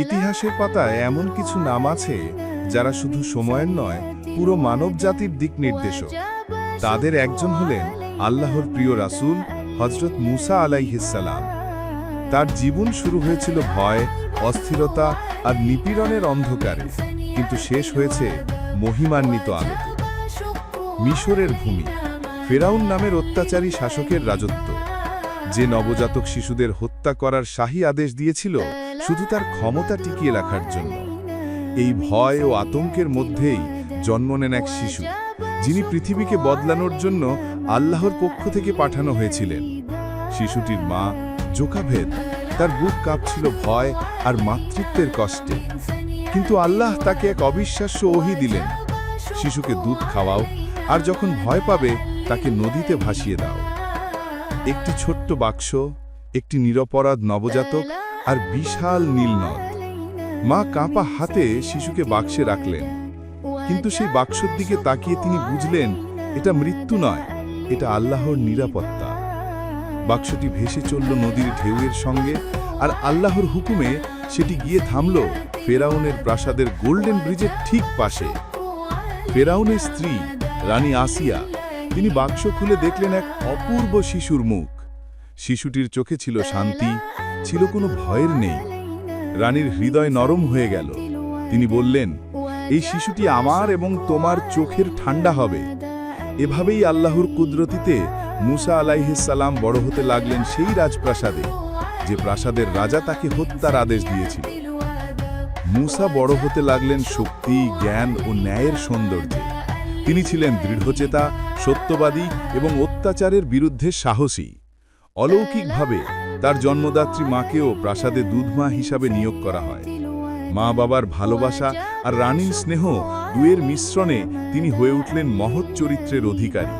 ইতিহাসের পাতায় এমন কিছু নাম আছে যারা শুধু সময়ের নয়, পুরো মানব জাতির দিক নির্দেশক। তাদের একজন হলেন আল্লাহর প্রিয় রাসূল হযরত মুসা আলাইহিস সালাম। তার জীবন শুরু হয়েছিল ভয়, অস্থিরতা আর নিপীড়নের অন্ধকারে, কিন্তু শেষ হয়েছে মহিমান্বিত আলোতে। মিশরের ভূমি, ফেরাউন নামের অত্যাচারী শাসকের রাজত্ব, যে নবজাতক শিশুদের হত্যা করার শাহী আদেশ দিয়েছিল শুধু তার ক্ষমতা টিকিয়ে রাখার জন্য। এই ভয় ও আতঙ্কের মধ্যেই জন্ম নেন এক শিশু, যিনি পৃথিবীকে বদলানোর জন্য আল্লাহর পক্ষ থেকে পাঠানো হয়েছিলেন। শিশুটির মা জোকাভেদ, তার বুক কাঁপছিল ভয় আর মাতৃত্বের কষ্টে। কিন্তু আল্লাহ তাকে এক অবিশ্বাস্য ওহী দিলেন, শিশুকে দুধ খাওয়াও, আর যখন ভয় পাবে তাকে নদীতে ভাসিয়ে দাও। একটি ছোট্ট বাক্স, একটি নিরপরাধ নবজাতক আর বিশাল নীল নদ। মা কাঁপা হাতে শিশুকে বাক্সে রাখলেন, কিন্তু সেই বাক্সর দিকে তাকিয়ে তিনি বুঝলেন এটা মৃত্যু নয়, এটা আল্লাহর নিরাপত্তা। বাক্সটি ভেসে চলল নদীর ঢেউয়ের সঙ্গে, আর আল্লাহর হুকুমে সেটি গিয়ে থামল ফেরাউনের প্রাসাদের গোল্ডেন ব্রিজের ঠিক পাশে। ফেরাউনের স্ত্রী রানী আসিয়া, তিনি বাক্স খুলে দেখলেন এক অপূর্ব শিশুর মুখ। শিশুটির চোখে ছিল শান্তি, ছিল কোনো ভয়ের নেই। রানীর হৃদয় নরম হয়ে গেল। তিনি বললেন, এই শিশুটি আমার এবং তোমার চোখের ঠান্ডা হবে। এভাবেই আল্লাহর কুদরতিতে মুসা আলাইহিস সালাম বড় হতে লাগলেন সেই রাজপ্রাসাদে, যে প্রাসাদের রাজা তাকে হত্যার আদেশ দিয়েছিল। মুসা বড় হতে লাগলেন শক্তি, জ্ঞান ও ন্যায়ের সৌন্দর্যে। তিনি ছিলেন দৃঢ়চেতা, সত্যবাদী এবং অত্যাচারের বিরুদ্ধে সাহসী। অলৌকিকভাবে তার জন্মদাত্রী মাকেও প্রাসাদে দুধমা হিসাবে নিয়োগ করা হয়। মা বাবার ভালোবাসা আর রানীর স্নেহ দুয়ের মিশ্রণে তিনি হয়ে উঠলেন মহৎ চরিত্রের অধিকারী।